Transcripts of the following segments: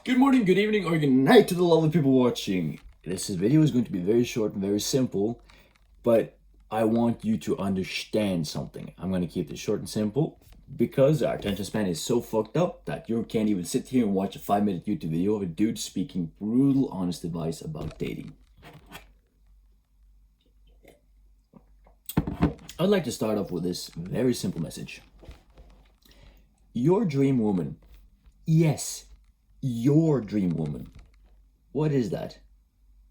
Good morning, good evening, or good night to the lovely people watching. This video is going to be very short and very simple, but I want you to understand something. I'm going to keep this short and simple because our attention span is so fucked up that you can't even sit here and watch a 5-minute YouTube video of a dude speaking brutal, honest advice about dating. I'd like to start off with this very simple message. Your dream woman, yes, your dream woman. What is that?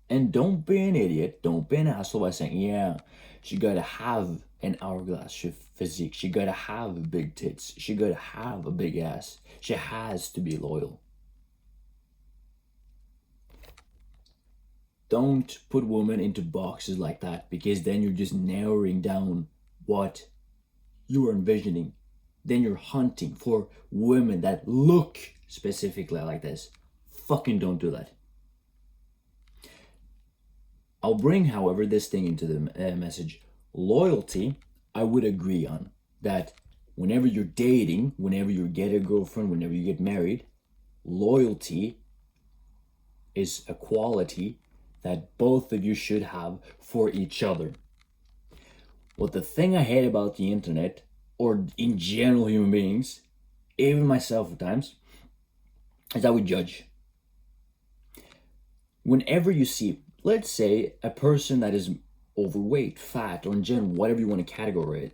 And don't be an idiot, don't be an asshole by saying, yeah, she gotta have an hourglass physique, she gotta have big tits, she gotta have a big ass, she has to be loyal. Don't put women into boxes like that, because then you're just narrowing down what you are envisioning. Then you're hunting for women that look specifically like this. Fucking don't do that. I'll bring, however, this thing into the message. Loyalty, I would agree on. That whenever you're dating, whenever you get a girlfriend, whenever you get married, loyalty is a quality that both of you should have for each other. What the thing I hate about the internet, or in general human beings, even myself at times, is that we judge. Whenever you see, let's say, a person that is overweight, fat, or in general, whatever you want to categorize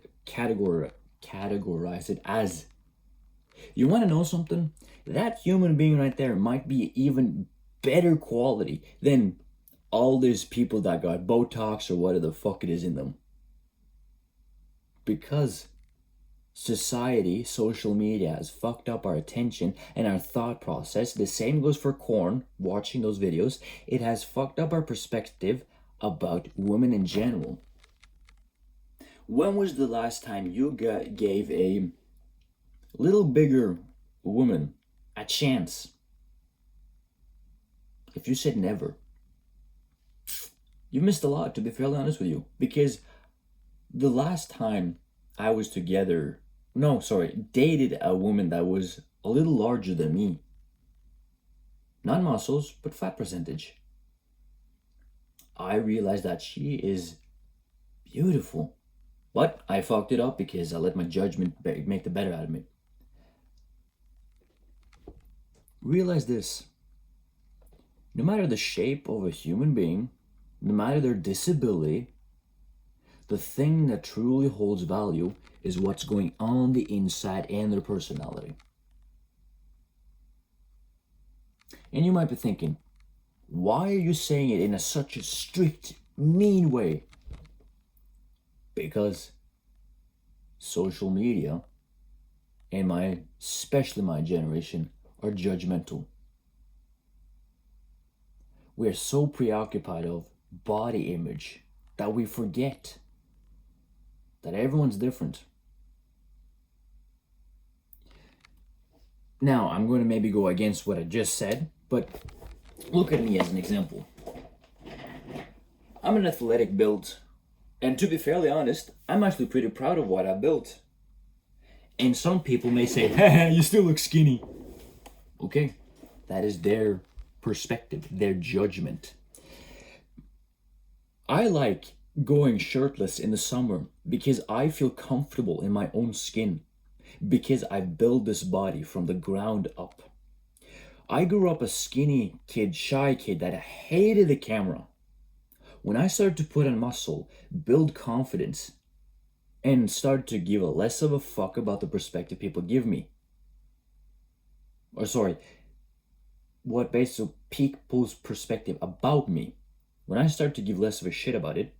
it as, you want to know something? That human being right there might be even better quality than all these people that got Botox or whatever the fuck it is in them. Because society, social media has fucked up our attention and our thought process. The same goes for corn, watching those videos. It has fucked up our perspective about women in general. When was the last time you gave a little bigger woman a chance? If you said never, you missed a lot, to be fairly honest with you. Because the last time I was dated a woman that was a little larger than me. Not muscles, but fat percentage. I realized that she is beautiful. But I fucked it up because I let my judgment make the better out of me. Realize this. No matter the shape of a human being, no matter their disability, the thing that truly holds value is what's going on the inside and their personality. And you might be thinking, why are you saying it in such a strict, mean way? Because social media, and especially my generation, are judgmental. We are so preoccupied of body image that we forget that everyone's different. Now, I'm going to maybe go against what I just said, but look at me as an example. I'm an athletic build, and to be fairly honest, I'm actually pretty proud of what I built. And some people may say, haha, you still look skinny. Okay, that is their perspective, their judgment. I like going shirtless in the summer because I feel comfortable in my own skin, because I built this body from the ground up. I grew up a skinny kid, shy kid that hated the camera. When I started to put on muscle, build confidence, and start to give a less of a fuck about the perspective people give me, what basically people's perspective about me, when I started to give less of a shit about it,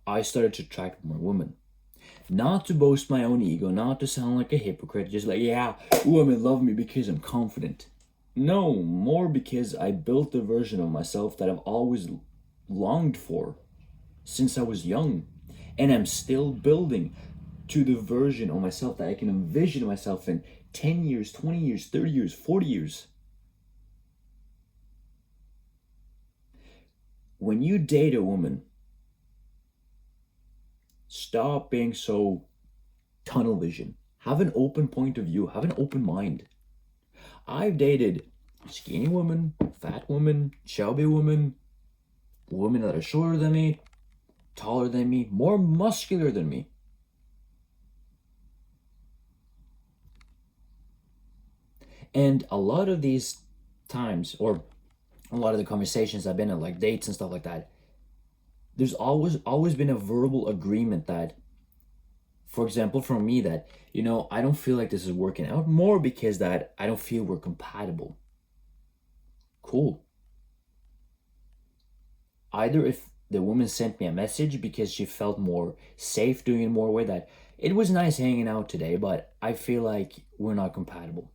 I started to attract more women. Not to boast my own ego, not to sound like a hypocrite, just like, yeah, women love me because I'm confident. No, more because I built the version of myself that I've always longed for since I was young. And I'm still building to the version of myself that I can envision myself in 10 years, 20 years, 30 years, 40 years. When you date a woman, stop being so tunnel vision. Have an open point of view. Have an open mind. I've dated Skinny woman, fat woman, chubby woman, women that are shorter than me, taller than me, more muscular than me. And a lot of these times, or a lot of the conversations I've been in, like dates and stuff like that, there's always been a verbal agreement that, for example, from me, that, I don't feel like this is working out, more because that I don't feel we're compatible. Cool. Either if the woman sent me a message because she felt more safe doing it more way, that it was nice hanging out today, but I feel like we're not compatible.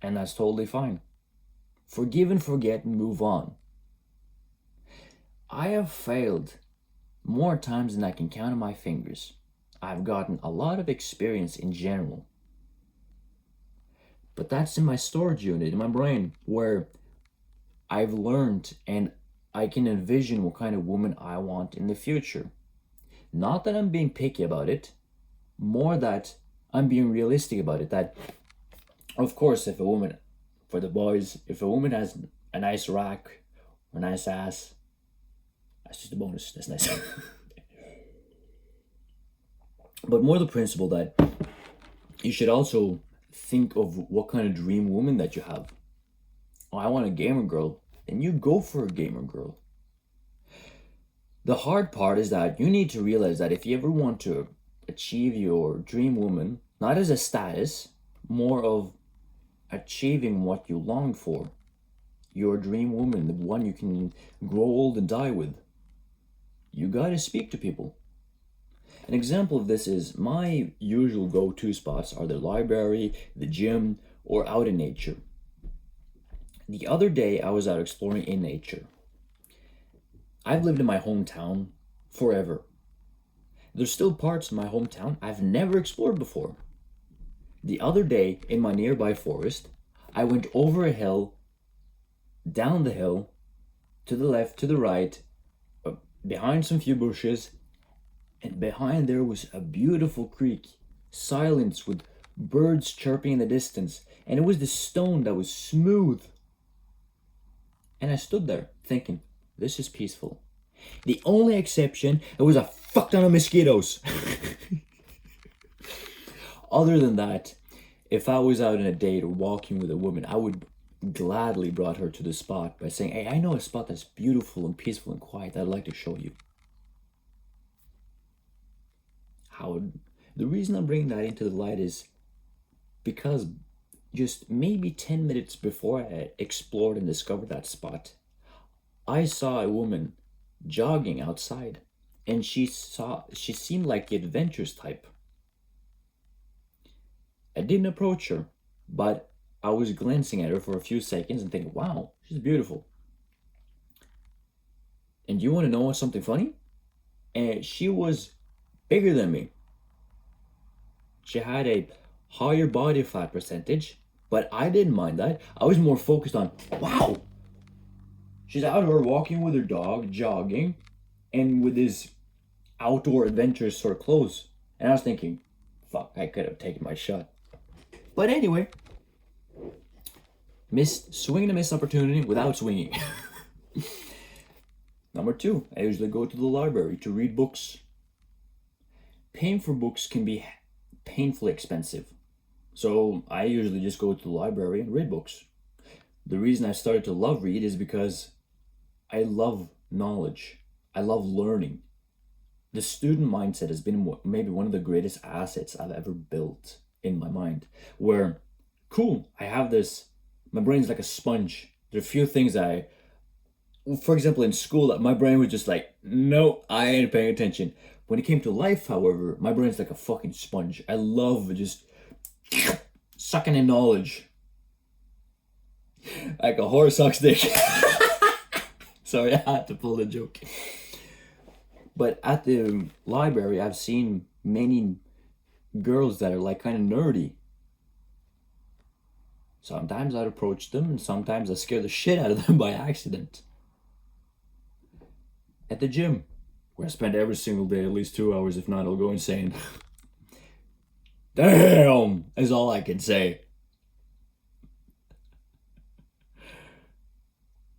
And that's totally fine. Forgive and forget and move on. I have failed more times than I can count on my fingers. I've gotten a lot of experience in general. But that's in my storage unit, in my brain, where I've learned and I can envision what kind of woman I want in the future. Not that I'm being picky about it, more that I'm being realistic about it. That, of course, if a woman, for the boys, if a woman has a nice rack or a nice ass, that's just a bonus. That's nice. But more the principle that you should also think of what kind of dream woman that you have. Oh, I want a gamer girl. Then you go for a gamer girl. The hard part is that you need to realize that if you ever want to achieve your dream woman, not as a status, more of achieving what you long for, your dream woman, the one you can grow old and die with, you gotta speak to people. An example of this is my usual go-to spots are the library, the gym, or out in nature. The other day I was out exploring in nature. I've lived in my hometown forever. There's still parts of my hometown I've never explored before. The other day in my nearby forest, I went over a hill, down the hill, to the left, to the right, behind some few bushes, and behind there was a beautiful creek, silence with birds chirping in the distance, and it was the stone that was smooth. And I stood there thinking, this is peaceful. The only exception, it was a fuck ton of mosquitoes. Other than that, if I was out on a date or walking with a woman, I would gladly brought her to the spot by saying, hey, I know a spot that's beautiful and peaceful and quiet that I'd like to show you. The reason I'm bringing that into the light is because just maybe 10 minutes before I explored and discovered that spot, I saw a woman jogging outside, and she seemed like the adventurous type. I didn't approach her, but I was glancing at her for a few seconds and thinking, wow, she's beautiful. And you want to know something funny? And she was bigger than me. She had a higher body fat percentage, but I didn't mind that. I was more focused on, wow, she's out here walking with her dog, jogging, and with his outdoor adventurous sort of clothes. And I was thinking, fuck, I could have taken my shot. But anyway, swinging a missed opportunity without swinging. Number 2, I usually go to the library to read books. Paying for books can be painfully expensive. So I usually just go to the library and read books. The reason I started to love read is because I love knowledge. I love learning. The student mindset has been maybe one of the greatest assets I've ever built in my mind. Where, cool, I have this, my brain's like a sponge. There are a few things for example, in school, my brain was just like, no, I ain't paying attention. When it came to life, however, my brain's like a fucking sponge. I love just sucking in knowledge. Like a horse sucks dick. Sorry, I had to pull the joke. But at the library, I've seen many girls that are like kind of nerdy. Sometimes I'd approach them, and sometimes I scare the shit out of them by accident. At the gym, where I spend every single day at least 2 hours, if not, I'll go insane. Damn, is all I can say.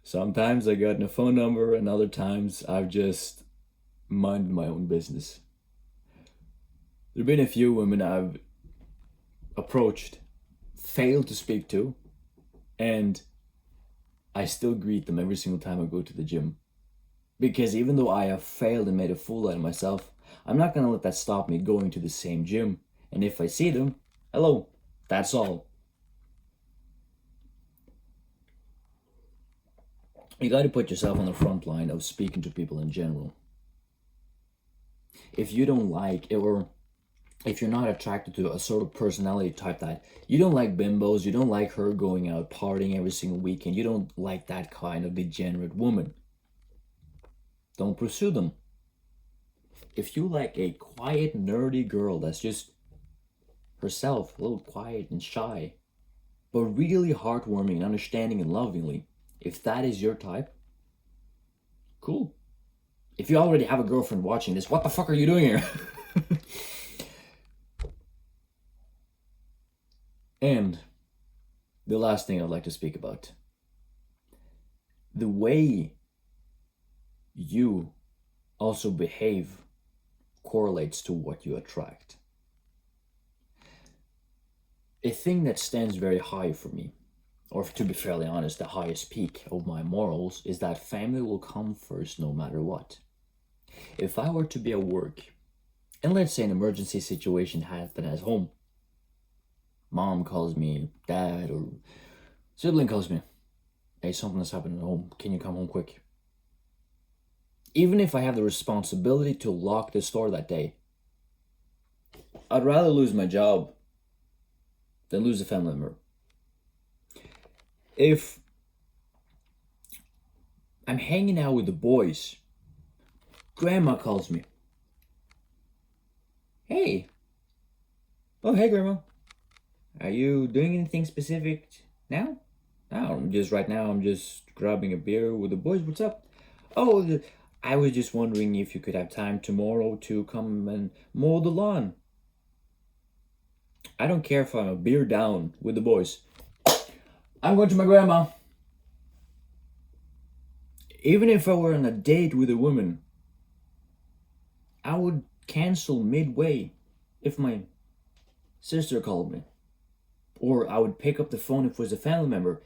Sometimes I got a phone number, and other times I've just minded my own business. There have been a few women I've approached, failed to speak to, and I still greet them every single time I go to the gym. Because even though I have failed and made a fool out of myself, I'm not gonna let that stop me going to the same gym. And if I see them, hello, that's all. You gotta put yourself on the front line of speaking to people in general. If you don't like it, or if you're not attracted to a sort of personality type that you don't like bimbos, you don't like her going out partying every single weekend, you don't like that kind of degenerate woman, don't pursue them. If you like a quiet, nerdy girl that's just herself, a little quiet and shy, but really heartwarming and understanding and lovingly, if that is your type, cool. If you already have a girlfriend watching this, what the fuck are you doing here? And the last thing I'd like to speak about, the way you also behave correlates to what you attract. A thing that stands very high for me, or to be fairly honest, the highest peak of my morals, is that family will come first no matter what. If I were to be at work, and let's say an emergency situation happened at home, mom calls me, dad, or sibling calls me, hey, something has happened at home, can you come home quick? Even if I have the responsibility to lock the store that day, I'd rather lose my job than lose a family member. If I'm hanging out with the boys, grandma calls me, hey, oh hey grandma, are you doing anything specific now? No, right now I'm just grabbing a beer with the boys. What's up? Oh, I was just wondering if you could have time tomorrow to come and mow the lawn. I don't care if I'm a beer down with the boys. I'm going to my grandma. Even if I were on a date with a woman, I would cancel midway if my sister called me. Or I would pick up the phone if it was a family member.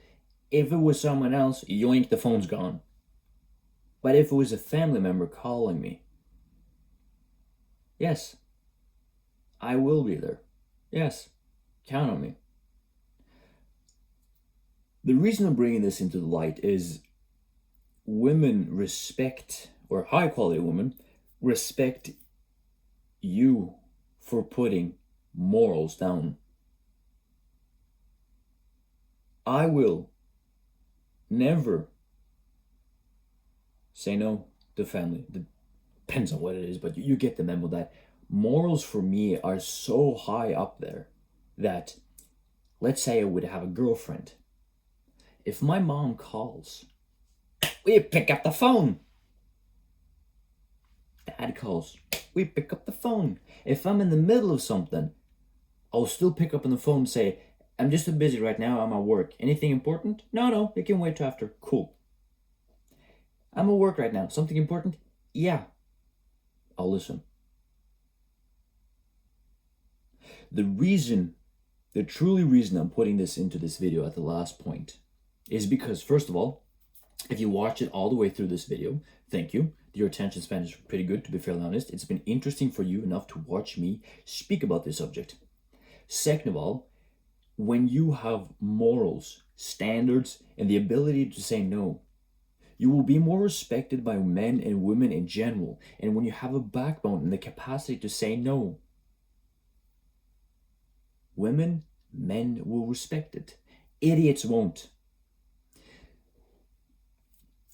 If it was someone else, yoink, the phone's gone. But if it was a family member calling me, yes, I will be there. Yes, count on me. The reason I'm bringing this into the light is women respect, or high quality women, respect you for putting morals down. I will never say no to family. Depends on what it is, but you get the memo that morals for me are so high up there that, let's say I would have a girlfriend. If my mom calls, we pick up the phone. Dad calls, we pick up the phone. If I'm in the middle of something, I'll still pick up on the phone and say, I'm just too busy right now, I'm at work. Anything important? No, it can wait till after. Cool. I'm at work right now. Something important? Yeah. I'll listen. The truly reason I'm putting this into this video at the last point is because, first of all, if you watch it all the way through this video, thank you. Your attention span is pretty good, to be fairly honest. It's been interesting for you enough to watch me speak about this subject. Second of all, when you have morals, standards, and the ability to say no, you will be more respected by men and women in general. And when you have a backbone and the capacity to say no, women, men will respect it. Idiots won't.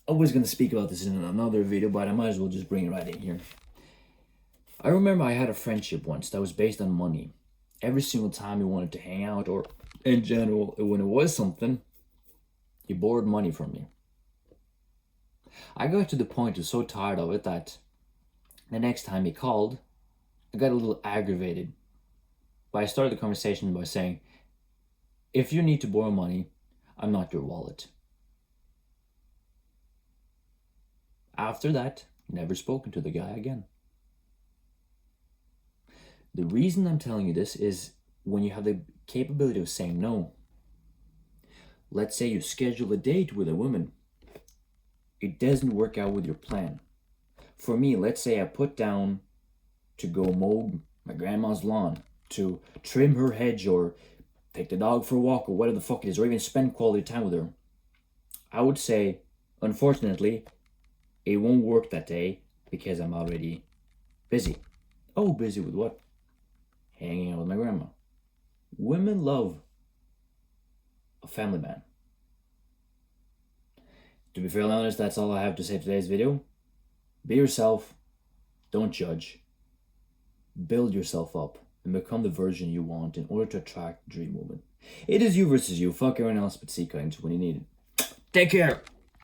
I was going to speak about this in another video, but I might as well just bring it right in here. I remember I had a friendship once that was based on money. Every single time he wanted to hang out, or in general, when it was something, he borrowed money from me. I got to the point, I was so tired of it that the next time he called, I got a little aggravated. But I started the conversation by saying, if you need to borrow money, I'm not your wallet. After that, never spoken to the guy again. The reason I'm telling you this is when you have the capability of saying no. Let's say you schedule a date with a woman. It doesn't work out with your plan. For me, let's say I put down to go mow my grandma's lawn, to trim her hedge, or take the dog for a walk, or whatever the fuck it is, or even spend quality time with her. I would say, unfortunately, it won't work that day because I'm already busy. Oh, busy with what? Hanging out with my grandma. Women love a family man. To be fairly honest, that's all I have to say for today's video. Be yourself. Don't judge. Build yourself up and become the version you want in order to attract the dream woman. It is you versus you. Fuck everyone else, but seek guidance when you need it. Take care.